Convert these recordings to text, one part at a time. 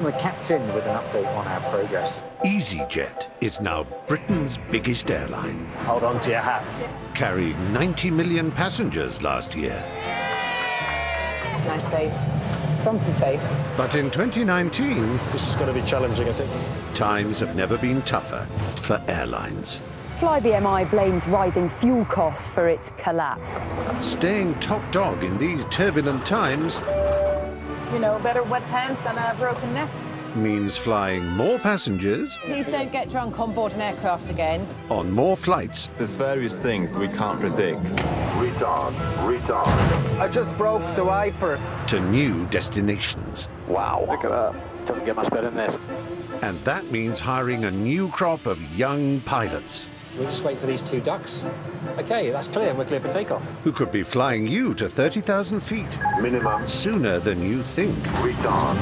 We're capped in with an update on our progress. Easyjet is now Britain's biggest airline, Hold on to your hats. carrying 90 million passengers last year. Nice face. Bumpy face. But in 2019, This is going to be challenging, I think. times have never been tougher for airlines. FlyBMI blames rising fuel costs for its collapse. Staying top dog in these turbulent times You know, better wet pants than a broken neck. means flying more passengers Please don't get drunk on board an aircraft again. on more flights There's various things we can't predict. Retard. I just broke the wiper. to new destinations. Wow. Look at that. Doesn't get much better than this. And that means hiring a new crop of young pilots We'll just wait for these two ducks. OK, that's clear. We're clear for takeoff. who could be flying you to 30,000 feet Minimum. sooner than you think Retard.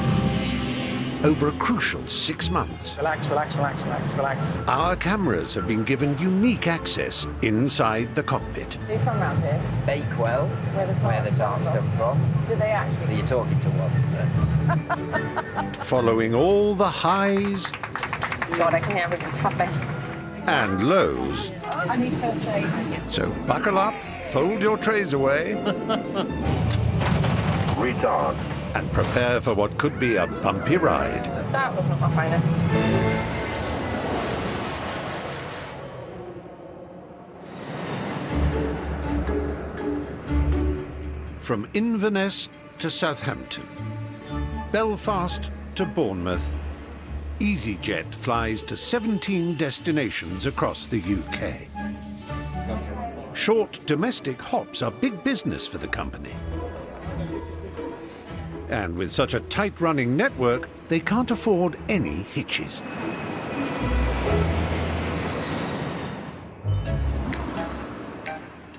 over a crucial 6 months. Relax, relax, relax, relax, relax. Our cameras have been given unique access inside the cockpit. Are you from around here? Bakewell, Where the tarts come from. Do they actually? You're talking to one. Following all the highs God, I can hear everything chopping. and lows. I need first aid. So buckle up, fold your trays away, Retard. and prepare for what could be a bumpy ride. That was not my finest. From Inverness to Southampton, Belfast to Bournemouth, Easyjet flies to 17 destinations across the UK. Short domestic hops are big business for the company. And with such a tight-running network, they can't afford any hitches.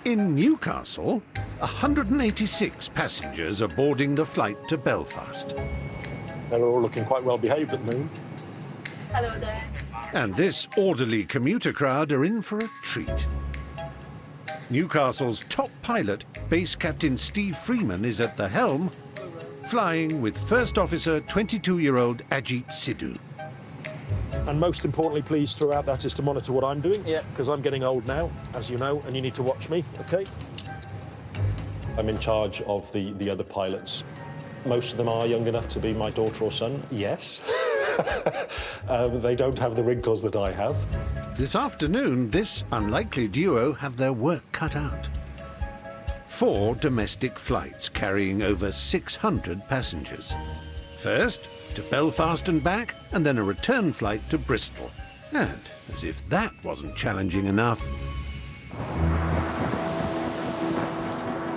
In Newcastle, 186 passengers are boarding the flight to Belfast. They're all looking quite well behaved at the moment. Hello there. And this orderly commuter crowd are in for a treat. Newcastle's top pilot, Base Captain Steve Freeman, is at the helm, flying with First Officer 22-year-old Ajit Sidhu. And most importantly, please, throughout that is to monitor what I'm doing. Yeah. Because I'm getting old now, as you know, and you need to watch me, OK? I'm in charge of the other pilots. Most of them are young enough to be my daughter or son, yes. They don't have the wrinkles that I have. This afternoon, this unlikely duo have their work cut out. 4 domestic flights carrying over 600 passengers. First to Belfast and back, and then a return flight to Bristol. And, as if that wasn't challenging enough,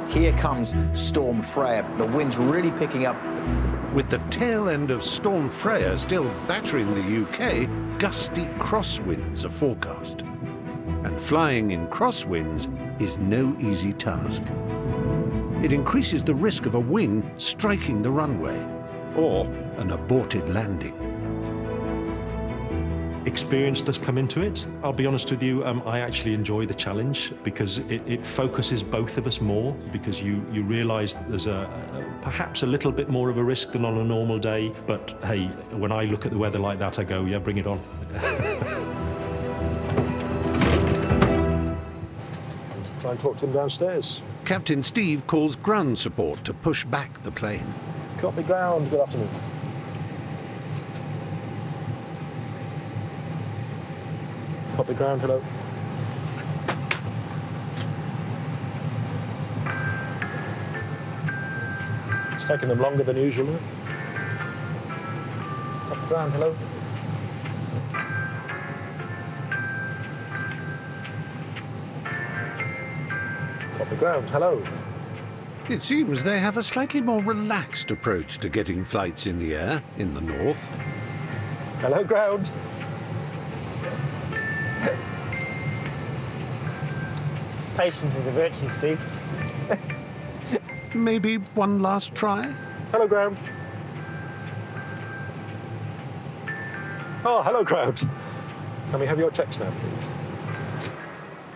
Here comes Storm Freya. The wind's really picking up. with the tail end of Storm Freya still battering the UK, gusty crosswinds are forecast. And flying in crosswinds is no easy task. It increases the risk of a wing striking the runway or an aborted landing. Experience does come into it. I'll be honest with you, I actually enjoy the challenge because it focuses both of us more, because you realise that there's perhaps a little bit more of a risk than on a normal day. But hey, when I look at the weather like that, I go, yeah, bring it on. Try and talk to him downstairs. Captain Steve calls ground support to push back the plane. Copy ground, good afternoon. Copy ground, hello. It's taking them longer than usual, isn't it? Copy ground, hello. Copy ground, hello. It seems they have a slightly more relaxed approach to getting flights in the air in the north. Hello, ground. Patience is a virtue, Steve. Maybe one last try? Hello, ground. Oh, hello, ground. Can we have your checks now, please?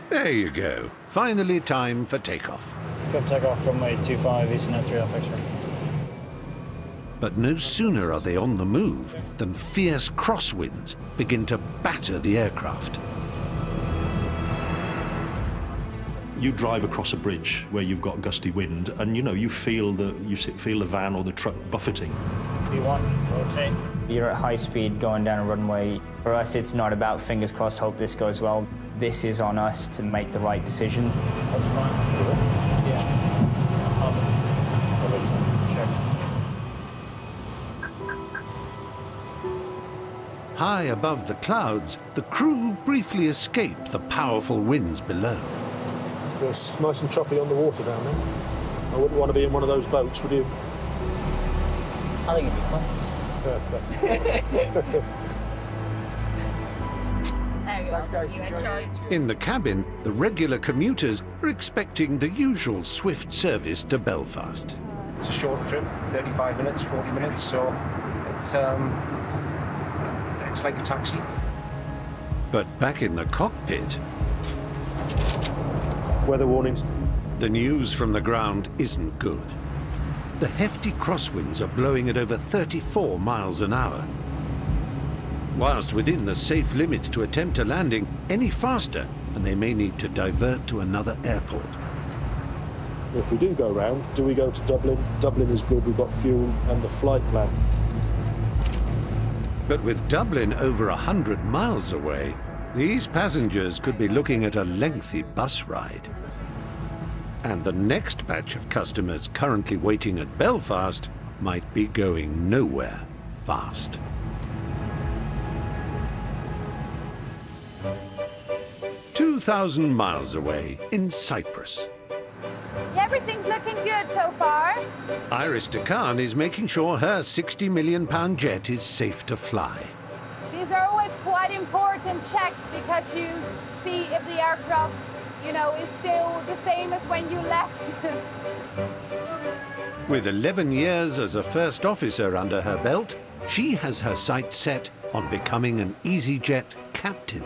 There you go. Finally time for takeoff. Take off runway 25, Eastern at 3 off extra. But no sooner are they on the move than fierce crosswinds begin to batter the aircraft. You drive across a bridge where you've got gusty wind, and you feel the van or the truck buffeting. You're at high speed going down a runway. For us, it's not about fingers crossed, hope this goes well. This is on us to make the right decisions. High above the clouds, the crew briefly escape the powerful winds below. It's nice and choppy on the water down there. I wouldn't want to be in one of those boats, would you? I think it'd be fun. In the cabin, the regular commuters are expecting the usual swift service to Belfast. It's a short trip, 35 minutes, 40 minutes, so it's like a taxi. But back in the cockpit, Weather warnings. the news from the ground isn't good. The hefty crosswinds are blowing at over 34 miles an hour. Whilst within the safe limits to attempt a landing any faster, and they may need to divert to another airport. If we do go round, do we go to Dublin? Dublin is good, we've got fuel and the flight plan. But with Dublin over 100 miles away, these passengers could be looking at a lengthy bus ride. And the next batch of customers currently waiting at Belfast might be going nowhere fast. "2,000 miles away in Cyprus, Everything's looking good so far. Iris Khan is making sure her £60 million jet is safe to fly. These are always quite important checks because you see if the aircraft, is still the same as when you left. With 11 years as a first officer under her belt, she has her sights set on becoming an Easyjet captain.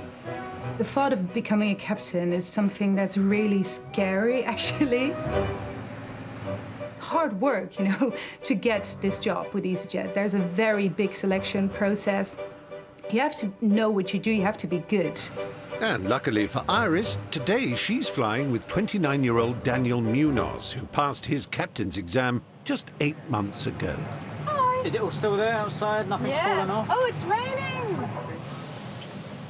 The thought of becoming a captain is something that's really scary, actually. It's hard work, to get this job with Easyjet. There's a very big selection process. You have to know what you do, you have to be good. And luckily for Iris, today she's flying with 29-year-old Daniel Munoz, who passed his captain's exam just 8 months ago. Hi. Is it all still there outside? Nothing's fallen off? Oh, it's raining.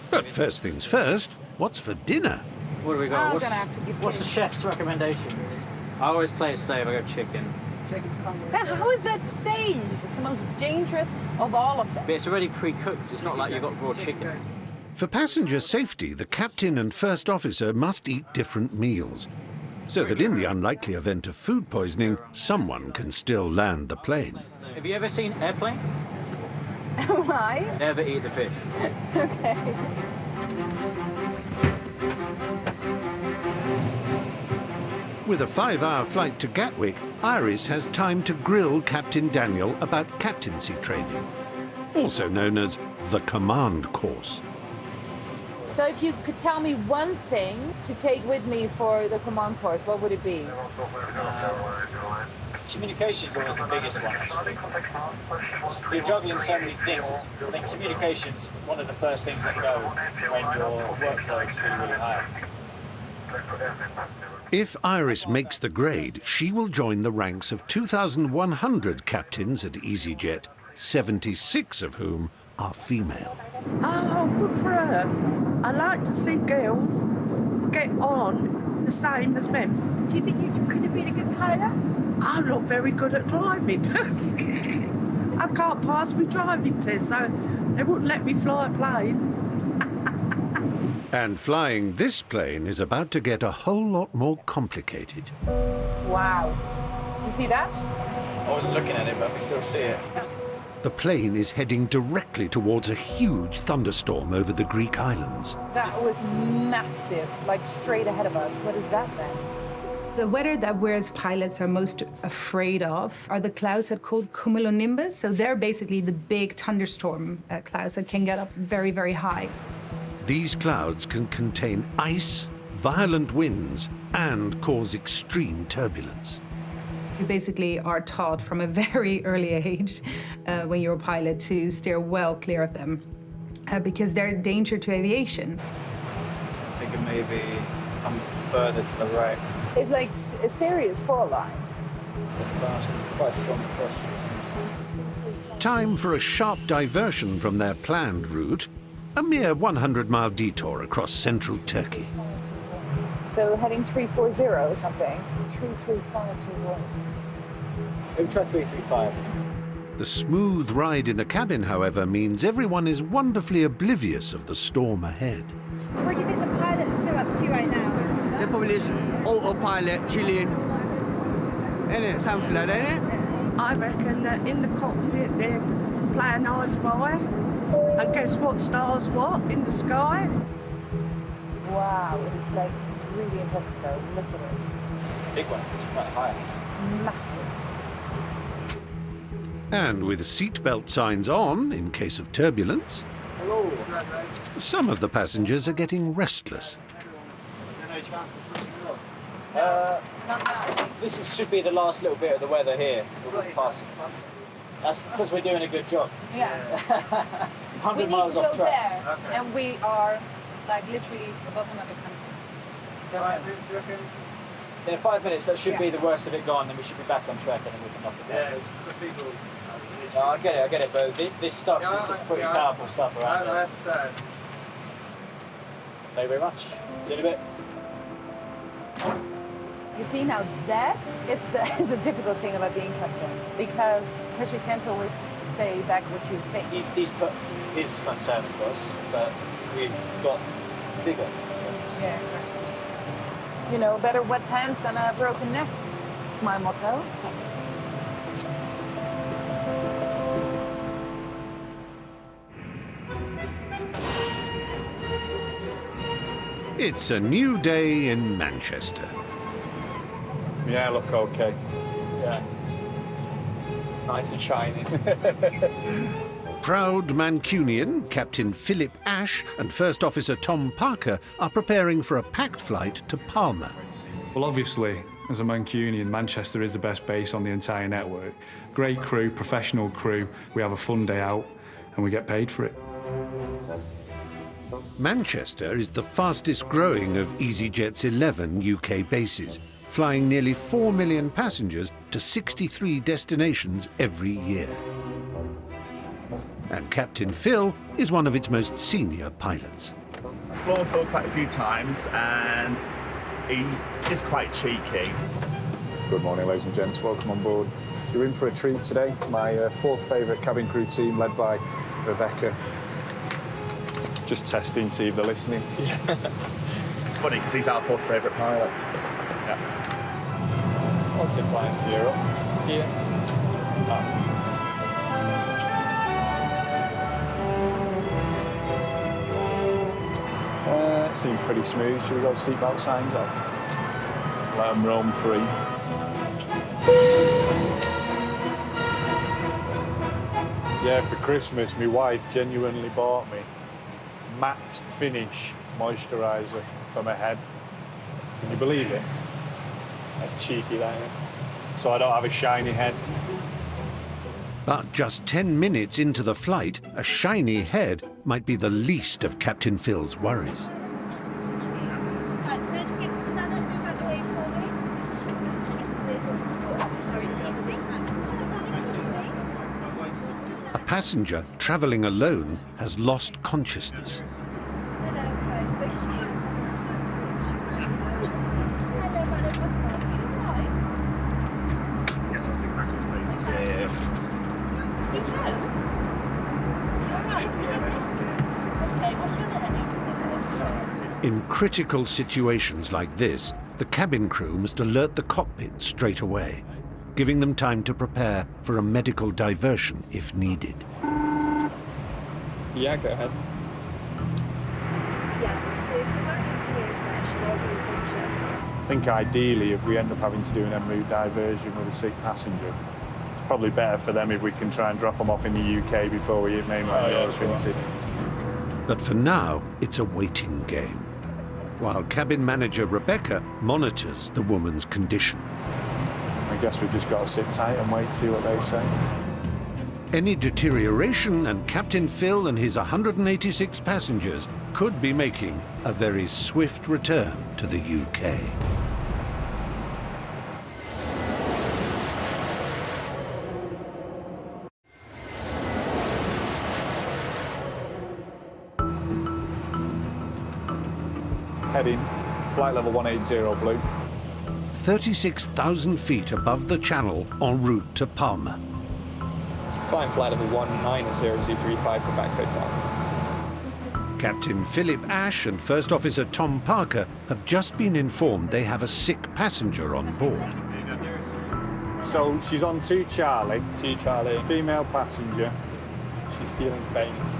But first things first, what's for dinner? What do we got? I'm gonna have to give what's the chef's recommendations? I always play it safe. I go chicken. How is that safe? It's the most dangerous of all of them. But it's already pre-cooked. It's not like you've got raw chicken. For passenger safety, the captain and first officer must eat different meals, so that in the unlikely event of food poisoning, someone can still land the plane. Have you ever seen Airplane? Why? Never eat the fish. Okay. With a 5-hour flight to Gatwick, Iris has time to grill Captain Daniel about captaincy training, also known as the command course. So if you could tell me one thing to take with me for the command course, what would it be? Communication's always the biggest one, actually. You're juggling so many things. I think communication's one of the first things that go when your workload's really, really high. If Iris makes the grade, she will join the ranks of 2,100 captains at Easyjet, 76 of whom are female. Oh, good for her. I like to see girls get on the same as men. Do you think you could have been a good pilot? I'm not very good at driving. I can't pass my driving test, so they wouldn't let me fly a plane. And flying this plane is about to get a whole lot more complicated. Wow. Did you see that? I wasn't looking at it, but I can still see it. The plane is heading directly towards a huge thunderstorm over the Greek islands. That was massive, like straight ahead of us. What is that then? The weather that we as pilots are most afraid of are the clouds that are called cumulonimbus. So they're basically the big thunderstorm clouds that can get up very, very high. These clouds can contain ice, violent winds, and cause extreme turbulence. You basically are taught from a very early age when you're a pilot to steer well clear of them because they're a danger to aviation. I think it maybe come further to the right. It's like a serious fall line. That's quite strong cross. Time for a sharp diversion from their planned route, a mere 100-mile detour across central Turkey. So heading 340 or something. 335 to what? Maybe try 335. The smooth ride in the cabin, however, means everyone is wonderfully oblivious of the storm ahead. What do you think the pilots are up to right now? They're probably just autopilot, chilling. Innit? Something like that, innit? I reckon that in the cockpit they're playing I Spy. And guess what stars what in the sky? Wow, it's like really impressive though. Look at it. It's a big one. It's quite high. It's massive. And with seatbelt signs on in case of turbulence, Hello. some of the passengers are getting restless. This should be the last little bit of the weather here. We'll pass it. That's because we're doing a good job. Yeah. 100 miles off track. There, okay. And we are like literally above another country. So in 5 minutes, that should be the worst of it gone, then we should be back on track and then we can knock it down. Yeah, it's the people. No, I get it, but this stuff's some pretty powerful stuff around I understand. Thank you very much. See you in a bit. you see now that is the difficult thing about being captain because you can't always say back what you think. He's put his concern across, but we've got bigger concerns. Yeah, exactly. You know, better wet pants than a broken neck. It's my motto. It's a new day in Manchester. Yeah, look okay. Yeah. Nice and shiny. Proud Mancunian Captain Philip Ash and First Officer Tom Parker are preparing for a packed flight to Palma. Well, obviously, as a Mancunian, Manchester is the best base on the entire network. Great crew, professional crew. We have a fun day out, and we get paid for it. Manchester is the fastest growing of Easyjet's 11 UK bases, flying nearly 4 million passengers to 63 destinations every year. And Captain Phil is one of its most senior pilots. I've flown Phil quite a few times and he is quite cheeky. Good morning, ladies and gents. Welcome on board. You're in for a treat today. My fourth favourite cabin crew team, led by Rebecca. Just testing, see if they're listening. Yeah. It's funny because he's our fourth favourite pilot. Yeah. Positive flying. Gear up. Gear up. Seems pretty smooth. Should we go seatbelt signs up? Let them roam free. Yeah, for Christmas, my wife genuinely bought me matte finish moisturiser for my head. Can you believe it? That's cheeky, that is. So I don't have a shiny head. But just 10 minutes into the flight, a shiny head might be the least of Captain Phil's worries. A passenger travelling alone has lost consciousness. In critical situations like this, the cabin crew must alert the cockpit straight away, giving them time to prepare for a medical diversion if needed. Yeah, go ahead. I think ideally, if we end up having to do an en route diversion with a sick passenger, it's probably better for them if we can try and drop them off in the UK before we hit mainland Europe. But for now, it's a waiting game, while cabin manager Rebecca monitors the woman's condition. Thank guess we've just got to sit tight and wait to see what they say. Any deterioration and Captain Phil and his 186 passengers could be making a very swift return to the UK. Heading, flight level 180 blue. 36,000 feet above the channel en route to Palma. Climb flight level 190Z35 Quebec Hotel. Captain Philip Ash and First Officer Tom Parker have just been informed they have a sick passenger on board. So she's on to Charlie. To Charlie. Female passenger. She's feeling faint.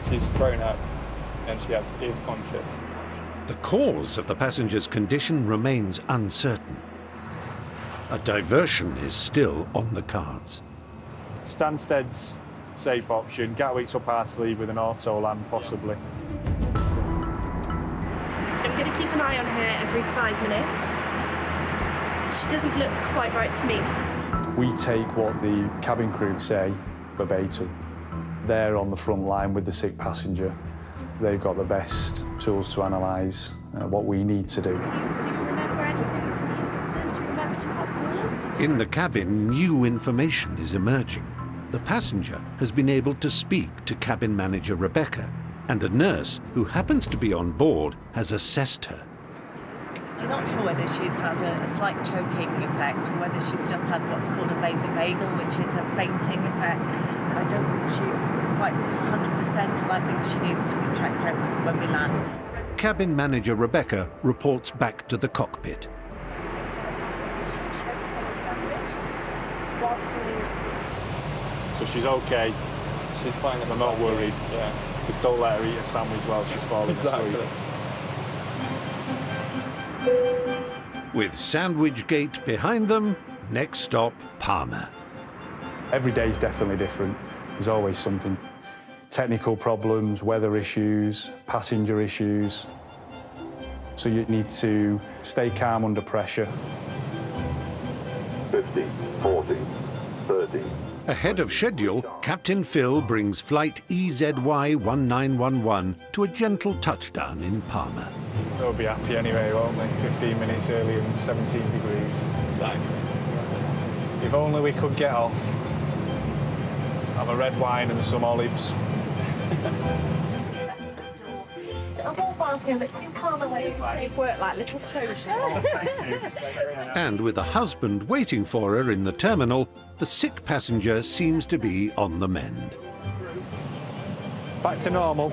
She's thrown up and she is conscious. The cause of the passenger's condition remains uncertain. A diversion is still on the cards. Stansted's safe option. Gatwick's up our sleeve with an auto land, possibly. I'm going to keep an eye on her every 5 minutes. She doesn't look quite right to me. We take what the cabin crew say verbatim. They're on the front line with the sick passenger. They've got the best tools to analyse what we need to do. In the cabin, new information is emerging. The passenger has been able to speak to cabin manager Rebecca, and a nurse who happens to be on board has assessed her. I'm not sure whether she's had a slight choking effect or whether she's just had what's called a vasovagal, which is a fainting effect. I don't think she's quite 100%, and I think she needs to be checked out when we land. Cabin manager Rebecca reports back to the cockpit. So she's okay. She's fine. I'm not worried. Yeah. Just don't let her eat a sandwich while she's falling asleep. With Sandwich Gate behind them, next stop, Palma. Every day's definitely different. There's always something. Technical problems, weather issues, passenger issues. So you need to stay calm under pressure. 50, 40, 30. Ahead of schedule, Captain Phil brings flight EZY-1911 to a gentle touchdown in Palma. They'll be happy anyway, won't they? 15 minutes early and 17 degrees. Exactly. If only we could get off. Have a red wine and some olives. They've worked like little children. And with a husband waiting for her in the terminal, the sick passenger seems to be on the mend. Back to normal.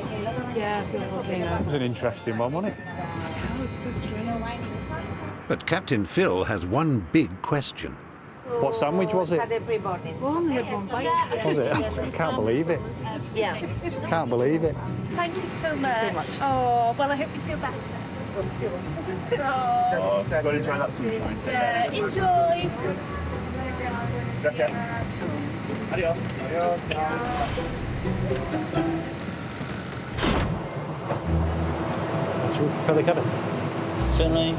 Yeah, I feel okay now. It was an interesting one, wasn't it? That was so strange. But Captain Phil has one big question. What sandwich was it? Well, only had one bite. Was it? I can't believe it. Yeah. Can't believe it. Thank you so much. Oh, well, I hope you feel better. Oh, go and enjoy that sunshine. Yeah, enjoy. Adios. Should we prepare the cabin? Certainly.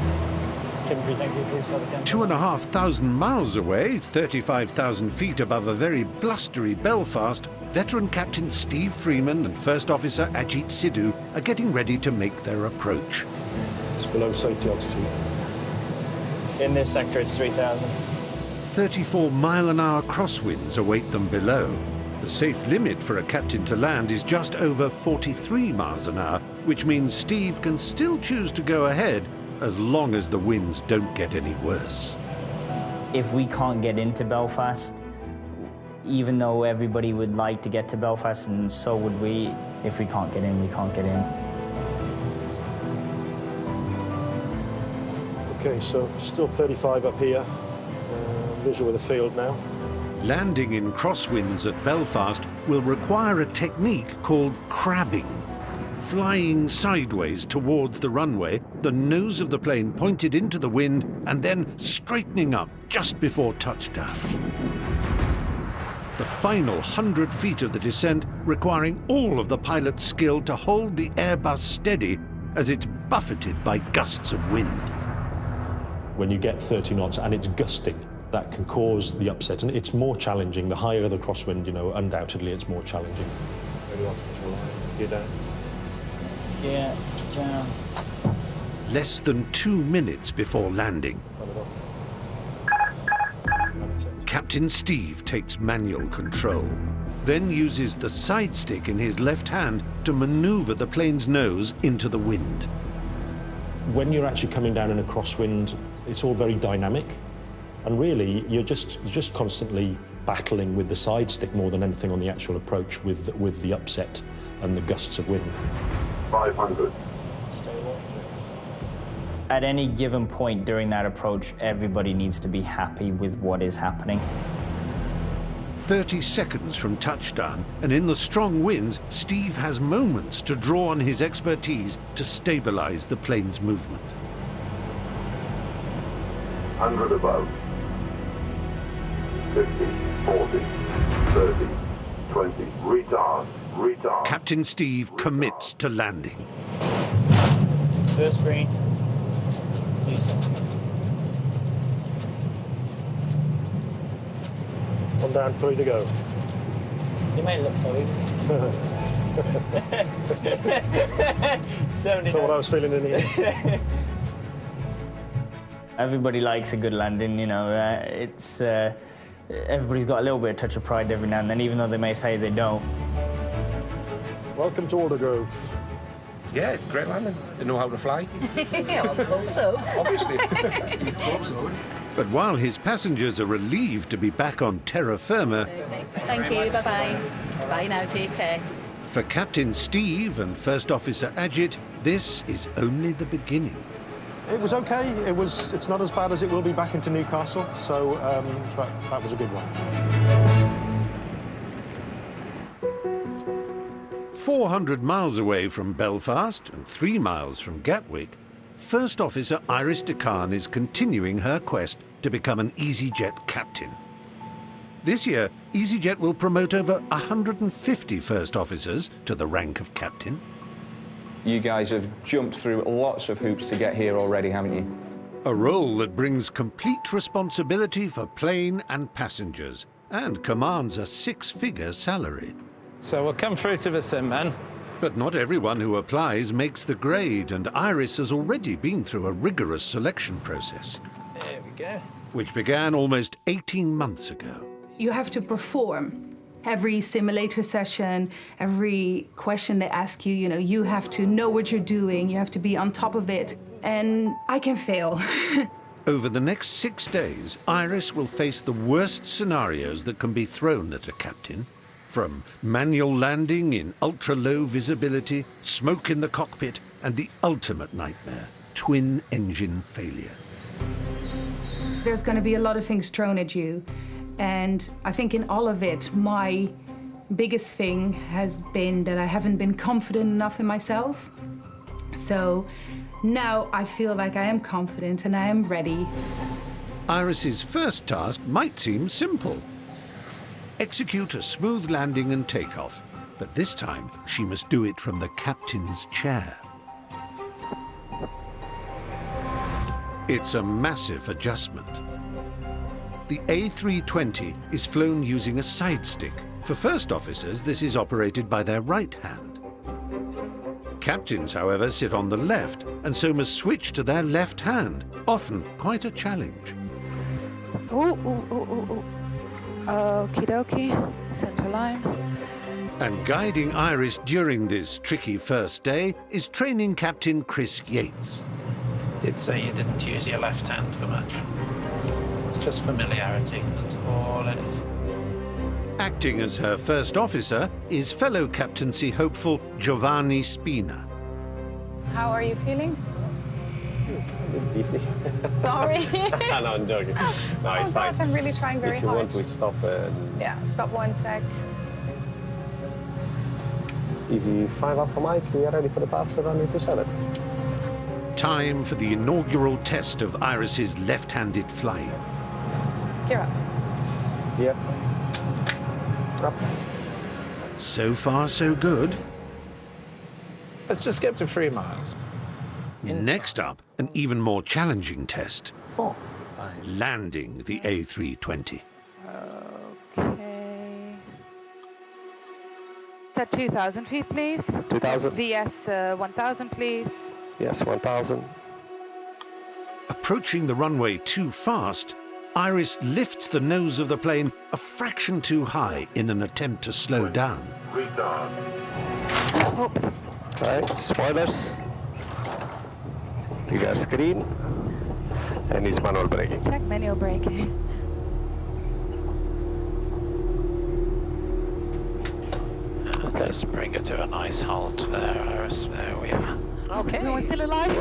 2,500 miles away, 35,000 feet above a very blustery Belfast, veteran Captain Steve Freeman and First Officer Ajit Sidhu are getting ready to make their approach. It's below safety altitude. In this sector, it's 3,000. 34-mile-an-hour crosswinds await them below. The safe limit for a captain to land is just over 43 miles an hour, which means Steve can still choose to go ahead as long as the winds don't get any worse. If we can't get into Belfast, even though everybody would like to get to Belfast, and so would we, if we can't get in, we can't get in. Okay, so still 35 up here. Visual with the field now. Landing in crosswinds at Belfast will require a technique called crabbing. Flying sideways towards the runway, the nose of the plane pointed into the wind, and then straightening up just before touchdown. The final 100 feet of the descent requiring all of the pilot's skill to hold the Airbus steady as it's buffeted by gusts of wind. when you get 30 knots and it's gusting. That can cause the upset, and it's more challenging. The higher the crosswind, you know, undoubtedly it's more challenging. Really want to push your line. Gear down. Yeah, down. Less than 2 minutes before landing, Captain Steve takes manual control, then uses the side stick in his left hand to maneuver the plane's nose into the wind. When you're actually coming down in a crosswind, it's all very dynamic, and really you're just constantly battling with the side stick more than anything on the actual approach with the upset and the gusts of wind. 500. At any given point during that approach, everybody needs to be happy with what is happening. 30 seconds from touchdown, and in the strong winds, Steve has moments to draw on his expertise to stabilize the plane's movement. 100 above. 50, 40, 30, 20. Retard, retard. Captain Steve commits to landing. First green. One down, 3 to go. You made it look so easy. 70 That's what I was feeling in here. Everybody likes a good landing, you know. Everybody's got a little bit of touch of pride every now and then, even though they may say they don't. Welcome to Aldergrove. Yeah, great landing. They know how to fly. I hope so. Obviously. Hope so. But while his passengers are relieved to be back on terra firma, Thank you, bye-bye. Bye now, take care. for Captain Steve and First Officer Ajit, this is only the beginning. It was okay. It's not as bad as it will be back into Newcastle, so but that was a good one. 400 miles away from Belfast and 3 miles from Gatwick, First Officer Iris DeCarn is continuing her quest to become an Easyjet captain. This year, Easyjet will promote over 150 First Officers to the rank of captain. You guys have jumped through lots of hoops to get here already, haven't you? A role that brings complete responsibility for plane and passengers and commands a 6-figure salary. So we'll come through to the sim then. But not everyone who applies makes the grade, and Iris has already been through a rigorous selection process. There we go. Which began almost 18 months ago. You have to perform. Every simulator session, every question they ask you, you know, you have to know what you're doing, you have to be on top of it, and I can fail. Over the next 6 days, Iris will face the worst scenarios that can be thrown at a captain. From manual landing in ultra-low visibility, smoke in the cockpit, and the ultimate nightmare, twin-engine failure. There's going to be a lot of things thrown at you, and I think in all of it, my biggest thing has been that I haven't been confident enough in myself. So now I feel like I am confident and I am ready. Iris's first task might seem simple. Execute a smooth landing and takeoff, but this time she must do it from the captain's chair. It's a massive adjustment. The A320 is flown using a side stick. For first officers, this is operated by their right hand. Captains, however, sit on the left, and so must switch to their left hand, often quite a challenge. Okie dokie, centre line. And guiding Iris during this tricky first day is training captain Chris Yates. Did say you didn't use your left hand for much. It's just familiarity, that's all it is. Acting as her first officer is fellow captaincy hopeful Giovanni Spina. How are you feeling? A bit busy. Sorry. No, I'm joking. No, it's fine. I'm really trying very if you hard. want, we stop. Yeah, stop 1 sec. Easy 5 up for Mike. We are ready for departure, runway 27. Time for the inaugural test of Iris's left-handed flying. Gear up. Yep. Up. So far, so good. Let's just get to 3 miles. Next up, an even more challenging test. 4, 5. Landing the A320. Okay. It's at 2,000 feet, please. 2,000. VS 1,000, please. Yes, 1,000. Approaching the runway too fast, Iris lifts the nose of the plane a fraction too high in an attempt to slow down. Oops. Okay, spoilers. You got screen. And it's manual braking. Check manual braking. Just bring it to a nice halt there, Iris. There we are. Okay. Everyone's still alive.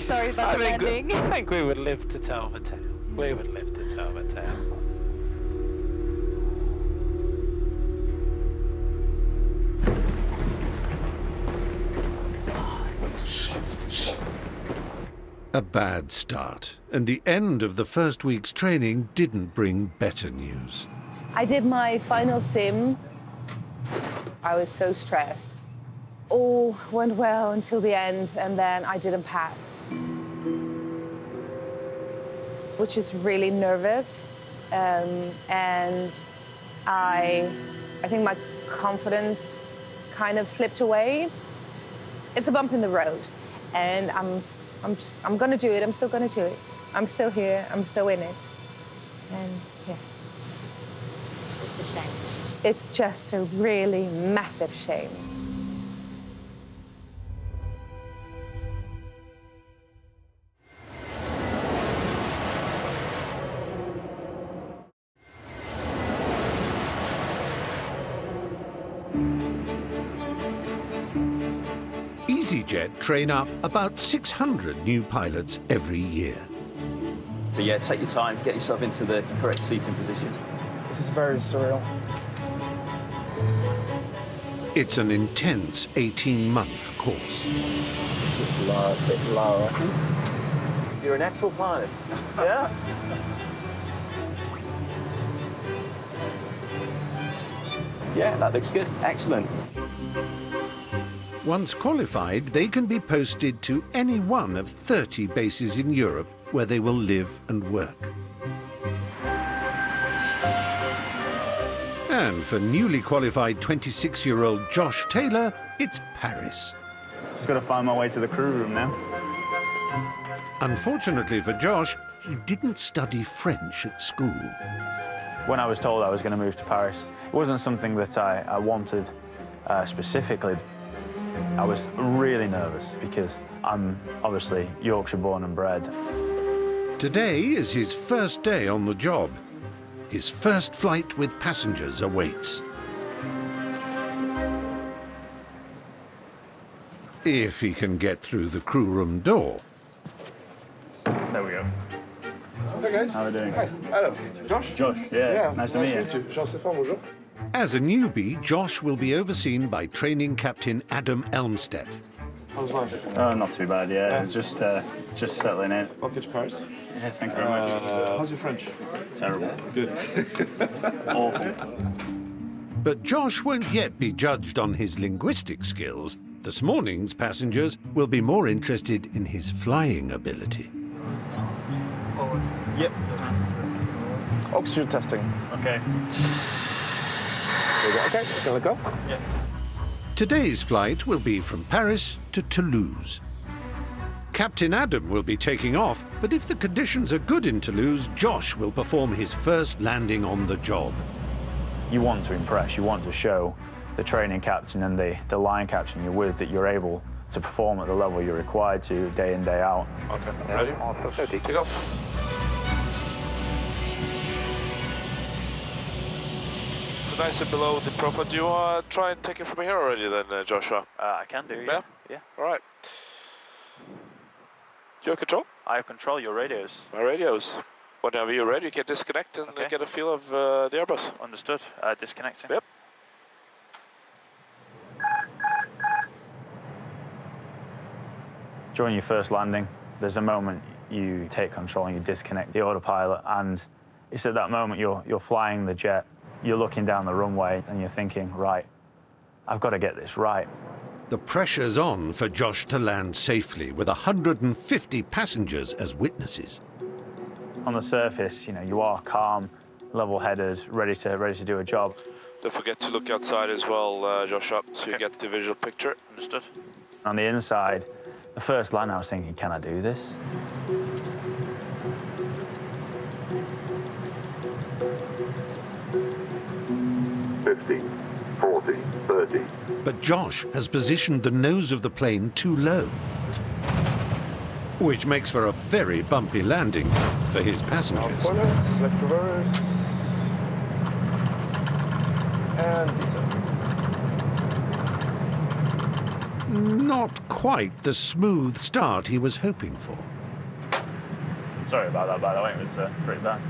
Sorry about the landing. I think we would live to tell the tale. We would live to tell the tale. A bad start, and the end of the first week's training didn't bring better news. I did my final sim. I was so stressed. All went well until the end, and then I didn't pass. Which is really nervous. And I think my confidence kind of slipped away. It's a bump in the road, and I'm gonna do it. I'm still gonna do it. I'm still here. I'm still in it. And yeah. It's just a shame. It's just a really massive shame. Easyjet train up about 600 new pilots every year. So yeah, take your time, get yourself into the correct seating position. This is very surreal. It's an intense 18-month course. It's just lower, a bit lower. You're an excellent pilot. Yeah? Yeah, that looks good. Excellent. Once qualified, they can be posted to any one of 30 bases in Europe where they will live and work. And for newly qualified 26-year-old Josh Taylor, it's Paris. Just got to find my way to the crew room now. Unfortunately for Josh, he didn't study French at school. When I was told I was going to move to Paris, it wasn't something that I wanted specifically. I was really nervous because I'm obviously Yorkshire born and bred. Today is his first day on the job. His first flight with passengers awaits. If he can get through the crew room door. There we go. Hey guys. How are we doing? Hi. Hello. Josh? Josh, yeah. Nice to meet you. Jean-Stéphane, bonjour. As a newbie, Josh will be overseen by training captain Adam Elmstead. How's life? Oh, not too bad, yeah. Just settling in. Welcome to Paris. Yeah, thank you very much. How's your French? Terrible. Good. Awful. But Josh won't yet be judged on his linguistic skills. This morning's passengers will be more interested in his flying ability. Yep. Oxygen testing. Okay. Okay, gonna go? Yeah. Today's flight will be from Paris to Toulouse. Captain Adam will be taking off, but if the conditions are good in Toulouse, Josh will perform his first landing on the job. You want to impress, you want to show the training captain and the line captain you're with that you're able to perform at the level you're required to day in, day out. Okay, ready? 30, take off. Nice and below the profile. Do you try and take it from here already then, Joshua? I can do, yeah. Yeah? All right. Do you have control? I have control, your radios. My radios. Whenever you're ready, you can disconnect and get a feel of the Airbus. Understood. Disconnecting. Yep. During your first landing, there's a moment you take control and you disconnect the autopilot, and it's at that moment you're flying the jet, you're looking down the runway and you're thinking, right, I've got to get this right. The pressure's on for Josh to land safely with 150 passengers as witnesses. On the surface, you know, you are calm, level-headed, ready to do a job. Don't forget to look outside as well, Joshua, so you get the visual picture. Understood? On the inside, the first line I was thinking, can I do this? But Josh has positioned the nose of the plane too low, which makes for a very bumpy landing for his passengers. Select reverse. And descend. Not quite the smooth start he was hoping for. Sorry about that, by the way, it was pretty bad.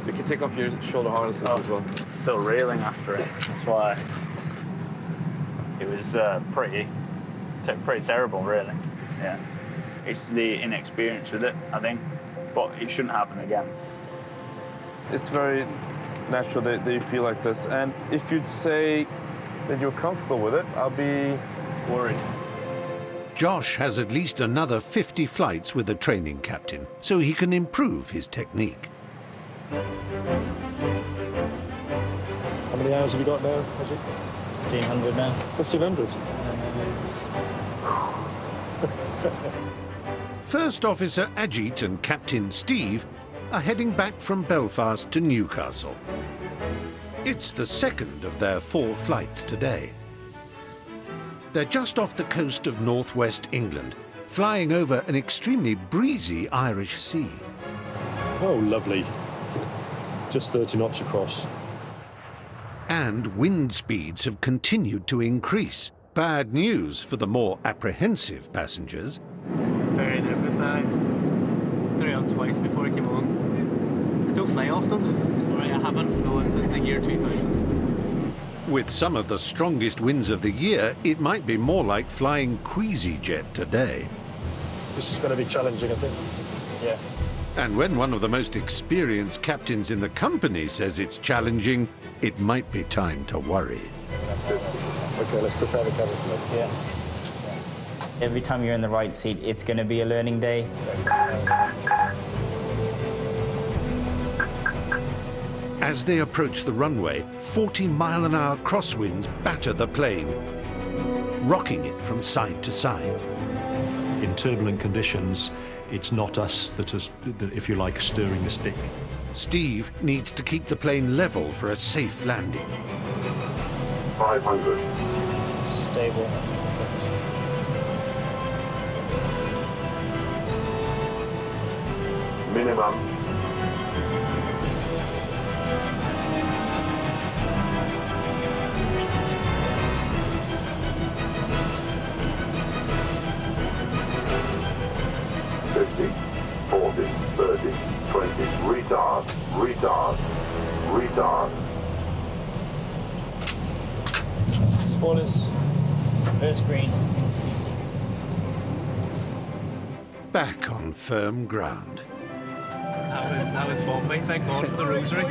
You can take off your shoulder harnesses as well. Still reeling after it. That's why it was pretty terrible, really. Yeah, it's the inexperience with it, I think, but it shouldn't happen again. It's very natural that you feel like this, and if you'd say that you're comfortable with it, I'll be worried. Josh has at least another 50 flights with a training captain, so he can improve his technique. How many hours have you got now, Ajit? 1,500 now. 1,500? First Officer Ajit and Captain Steve are heading back from Belfast to Newcastle. It's the second of their 4 flights today. They're just off the coast of northwest England, flying over an extremely breezy Irish sea. Oh, lovely. Just 30 knots across. And wind speeds have continued to increase. Bad news for the more apprehensive passengers. Very nervous, I threw up twice before I came on. I don't fly often. Right, I haven't flown since the year 2000. With some of the strongest winds of the year, it might be more like flying Easyjet today. This is going to be challenging, I think. Yeah. And when one of the most experienced captains in the company says it's challenging, it might be time to worry. Okay, let's prepare the cabin for that. Yeah. Every time you're in the right seat, it's going to be a learning day. As they approach the runway, 40-mile-an-hour crosswinds batter the plane, rocking it from side to side. In turbulent conditions, it's not us that is, if you like, stirring the stick. Steve needs to keep the plane level for a safe landing. 500. Stable. Minimum. Retard. Spoilers. First green. Back on firm ground. That was bumpy, thank God for the rosary.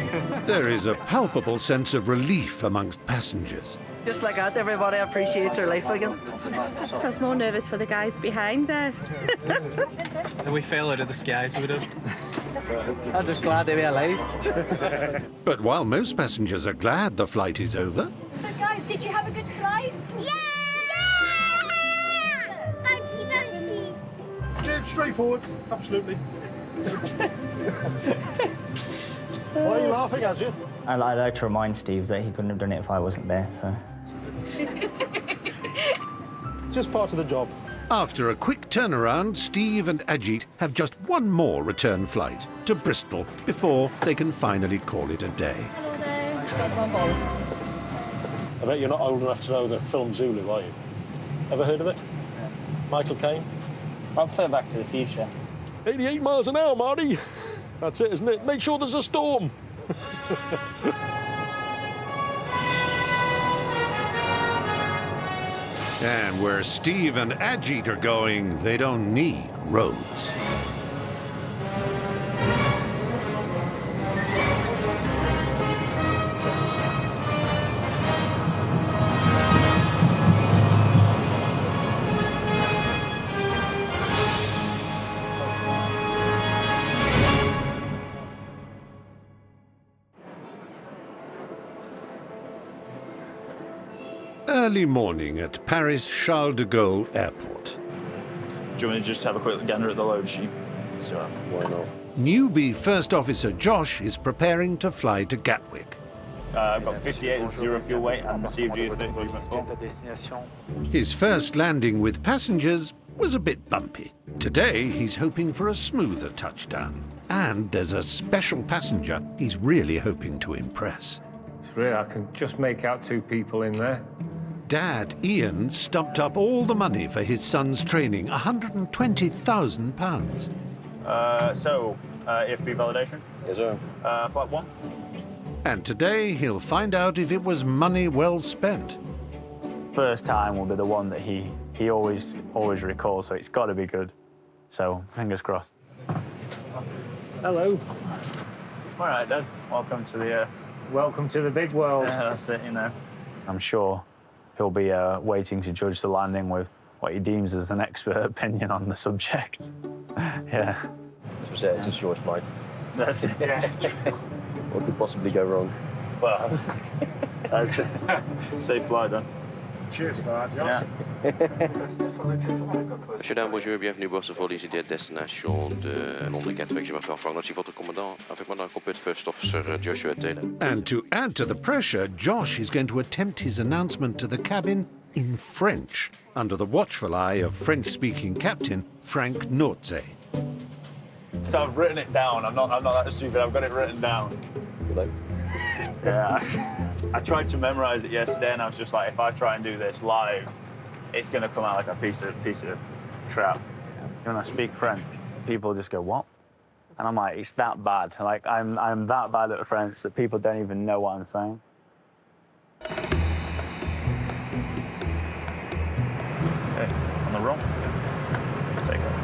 There is a palpable sense of relief amongst passengers. Just like that, everybody appreciates their life again. I was more nervous for the guys behind there. And we fell out of the sky, so we did. I'm just glad to be alive. But while most passengers are glad the flight is over... So guys, did you have a good flight? Yeah! Yeah! Bouncy, bouncy. Yeah, straightforward, absolutely. Why are you laughing, Ajit? I like to remind Steve that he couldn't have done it if I wasn't there, so... Just part of the job. After a quick turnaround, Steve and Ajit have just one more return flight to Bristol before they can finally call it a day. Hello there. Welcome on board. I bet you're not old enough to know the film Zulu, are you? Ever heard of it? Yeah. Michael Caine? I prefer Back to the Future. 88 miles an hour, Marty. That's it, isn't it? Make sure there's a storm. And where Steve and Ajit are going, they don't need roads. early morning at Paris Charles de Gaulle Airport. Do you want me to just have a quick gander at the load sheet? So, Why not? Newbie First Officer Josh is preparing to fly to Gatwick. I've got 58 as zero fuel weight and CFG is 33.4. His first landing with passengers was a bit bumpy. Today, he's hoping for a smoother touchdown. And there's a special passenger he's really hoping to impress. It's really, I can just make out 2 people in there. Dad, Ian, stumped up all the money for his son's training, £120,000. IFB validation? Yes, sir. Flight 1? And today, he'll find out if it was money well spent. First time will be the one that he always recalls, so it's got to be good. So, fingers crossed. Hello. All right, Dad. Welcome to the... Welcome to the big world. Yeah, that's it, you know. I'm sure he'll be waiting to judge the landing with what he deems as an expert opinion on the subject. Yeah. As we said, it's a short flight. That's it. Yeah. What could possibly go wrong? Well, that's it. Safe flight, then. Cheers for that, Josh. Yeah. Monsieur, dames, bonjour, bienvenue board vol Easyjet destination de London Gatwick. Je m'appelle Frank, notre votre commandant, avec moi dans Cockpit First Officer Joshua Taylor. And to add to the pressure, Josh is going to attempt his announcement to the cabin in French, under the watchful eye of French-speaking captain Frank Nortze. So I've written it down. I'm not that stupid. I've got it written down. Yeah. I tried to memorize it yesterday, and I was just like, if I try and do this live, it's going to come out like a piece of crap. When I speak French, people just go, what? And I'm like, it's that bad. Like, I'm that bad at French that people don't even know what I'm saying. Okay, on the roll. Take off.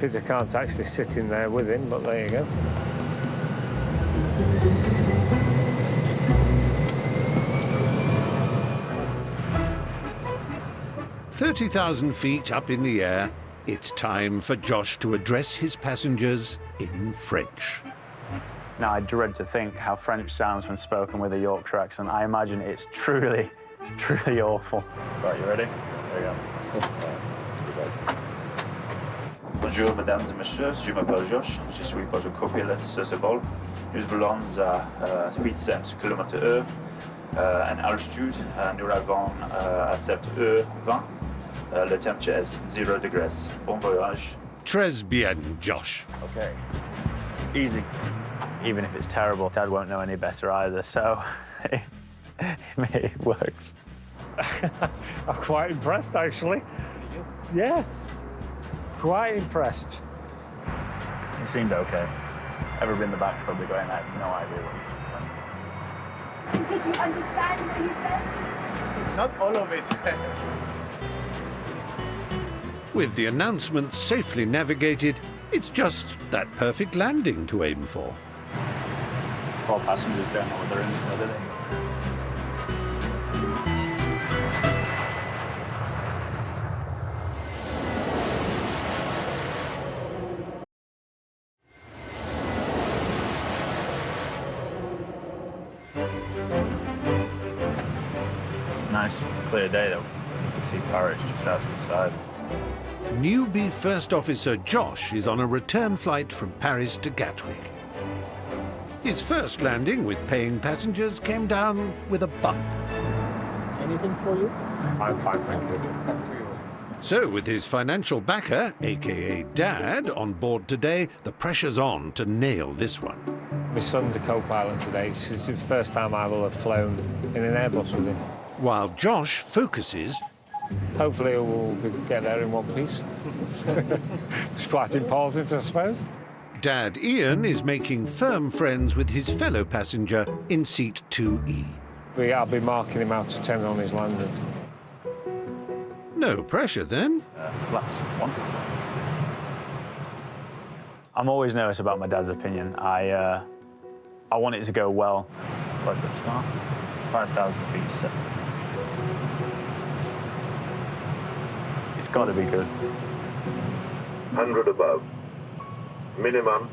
Peter can't actually sit in there with him, but there you go. "30,000 feet up in the air, it's time for Josh to address his passengers in French. Now, I dread to think how French sounds when spoken with a Yorkshire accent. I imagine it's truly, truly awful. Right, you ready? There you go. Bonjour, mesdames et messieurs, je m'appelle Josh, je suis votre copilote sur ce vol. Nous volons à 800 km/h en altitude, nous arrivons à 7h20. Le temperature is 0 degrees. Bon voyage. Très bien, Josh. Okay. Easy. Even if it's terrible, Dad won't know any better either, so it works. I'm quite impressed, actually. Yeah. Quite impressed. He seemed okay. Everybody in the back probably going, I have no idea what he Did you understand what you said? Not all of it. With the announcement safely navigated, it's just that perfect landing to aim for. All passengers don't know what they're in for, do they? Nice, clear day though. You can see Paris just out to the side. Newbie First Officer Josh is on a return flight from Paris to Gatwick. His first landing with paying passengers came down with a bump. Anything for you? I'm fine, thank you. That's yours. So with his financial backer, aka Dad, on board today, the pressure's on to nail this one. My son's a co-pilot today. This is the first time I will have flown in an Airbus with him. While Josh focuses... Hopefully we'll get there in one piece. It's quite important, I suppose. Dad Ian is making firm friends with his fellow passenger in seat 2E. I'll be marking him out of 10 on his landing. No pressure then. Last one. I'm always nervous about my dad's opinion. I want it to go well. Let's start. 5,000 feet set. It's got to be good. 100 above. Minimum.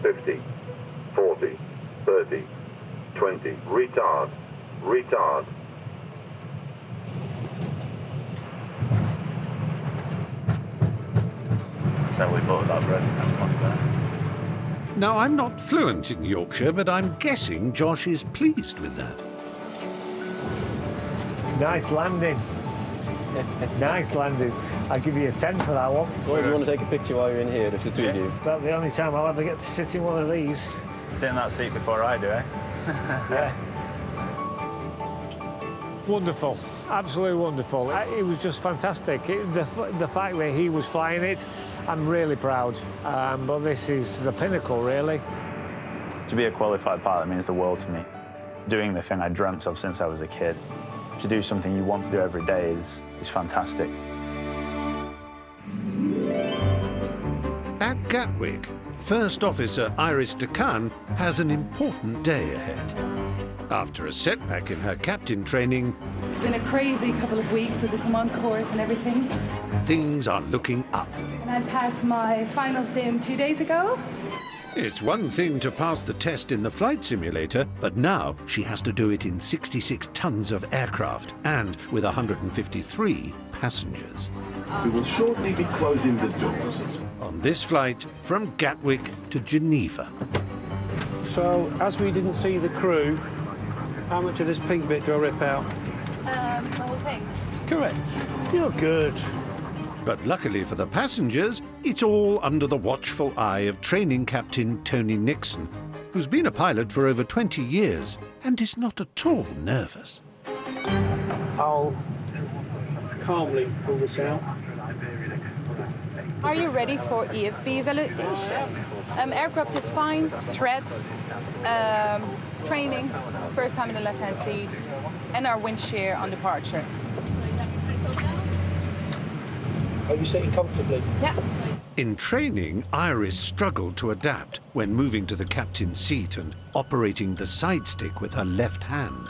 50, 40, 30, 20. Retard. Retard. So we bought that bread. That's much better. Now, I'm not fluent in Yorkshire, but I'm guessing Josh is pleased with that. Nice landing. Nice landing. I'll give you a 10 for that one. Or if you want to take a picture while you're in here, if the two of you. About the only time I'll ever get to sit in one of these. Sit in that seat before I do, eh? Yeah. Wonderful. Absolutely wonderful. It was just fantastic. The fact that he was flying it, I'm really proud. But this is the pinnacle, really. To be a qualified pilot means the world to me. Doing the thing I dreamt of since I was a kid, to do something you want to do every day is fantastic. At Gatwick, First Officer Iris DeCan has an important day ahead. After a setback in her captain training, It's been a crazy couple of weeks with the command course and everything. things are looking up. And I passed my final sim 2 days ago. It's one thing to pass the test in the flight simulator, but now she has to do it in 66 tons of aircraft and with 153 passengers. We will shortly be closing the doors. On this flight from Gatwick to Geneva. So, as we didn't see the crew, how much of this pink bit do I rip out? The whole thing. Correct. You're good. But luckily for the passengers, it's all under the watchful eye of training captain Tony Nixon, who's been a pilot for over 20 years and is not at all nervous. I'll calmly pull this out. Are you ready for EFB validation? Aircraft is fine, threads, training, first time in the left-hand seat, and our wind shear on departure. Are you sitting comfortably? Yeah. In training, Iris struggled to adapt when moving to the captain's seat and operating the side stick with her left hand.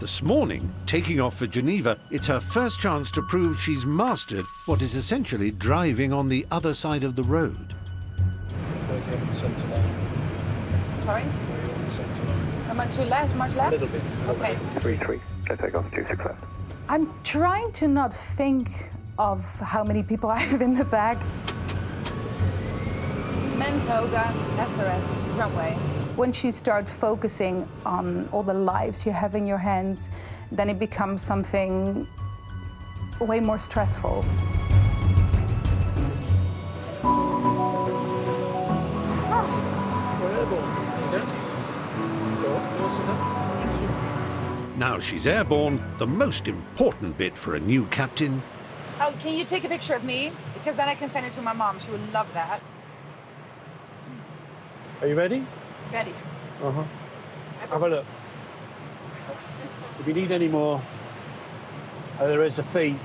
This morning, taking off for Geneva, it's her first chance to prove she's mastered what is essentially driving on the other side of the road. Sorry? Am I too left? Much left? A little bit. Okay. 3-3. Let's take off 26 left. I'm trying to not think of how many people I have in the bag. Mentoga, SRS, runway. Once you start focusing on all the lives you have in your hands, then it becomes something way more stressful. Now she's airborne, the most important bit for a new captain. Oh, can you take a picture of me? Because then I can send it to my mom. She would love that. Are you ready? Ready. Uh-huh. Have a look. If you need any more, there is a fee.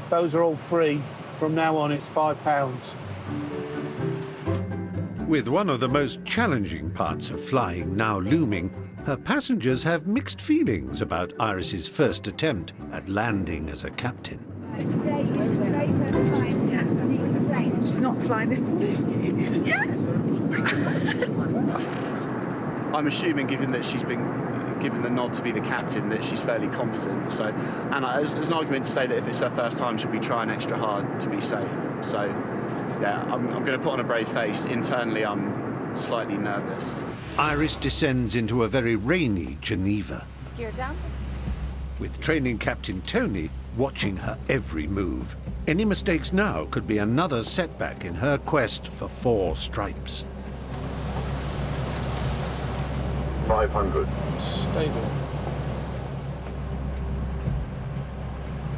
Those are all free. From now on, it's £5. With one of the most challenging parts of flying now looming, her passengers have mixed feelings about Iris's first attempt at landing as a captain. Today is the very first time captaining a plane. She's not flying this one. Yeah. I'm assuming, given that she's been given the nod to be the captain, that she's fairly competent. So, and there's an argument to say that if it's her first time, she'll be trying extra hard to be safe. So, yeah, I'm going to put on a brave face. Internally, I'm slightly nervous. Iris descends into a very rainy Geneva, Gear down. with training captain Tony watching her every move. Any mistakes now could be another setback in her quest for 4 stripes. 500. Stable.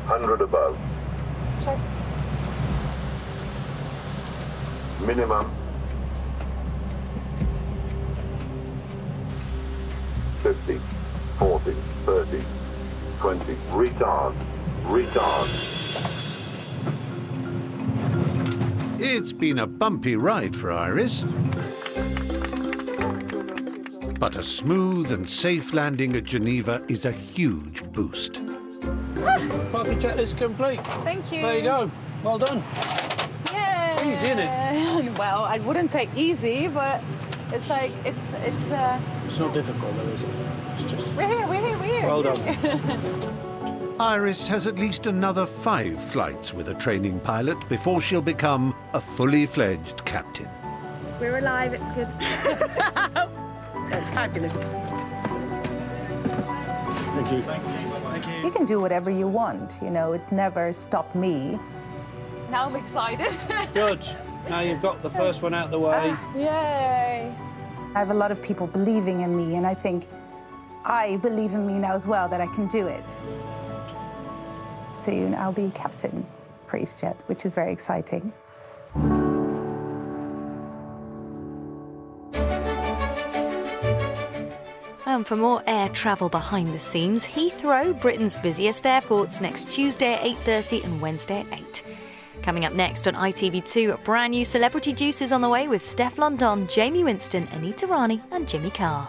100 above. Check. Minimum. 50, 40, 30, 20. Retard. Retard. It's been a bumpy ride for Iris, but a smooth and safe landing at Geneva is a huge boost. Parking checklist complete. Thank you. There you go. Well done. Yay! Easy, innit? Well, I wouldn't say easy, but It's like, it's not difficult though, is it? It's just... We're here. Well done. Iris has at least another 5 flights with a training pilot before she'll become a fully fledged captain. We're alive, it's good. That's fabulous. Thank you. Thank you. You can do whatever you want, you know, it's never stopped me. Now I'm excited. Good. Now you've got the first one out of the way. Yay! I have a lot of people believing in me, and I think I believe in me now as well, that I can do it. Soon I'll be captain for Easyjet, which is very exciting. And for more air travel behind the scenes, Heathrow, Britain's busiest airports, next Tuesday at 8:30 and Wednesday at 8. Coming up next on ITV2, a brand new Celebrity Juice is on the way with Steph London, Jamie Winston, Anita Rani and Jimmy Carr.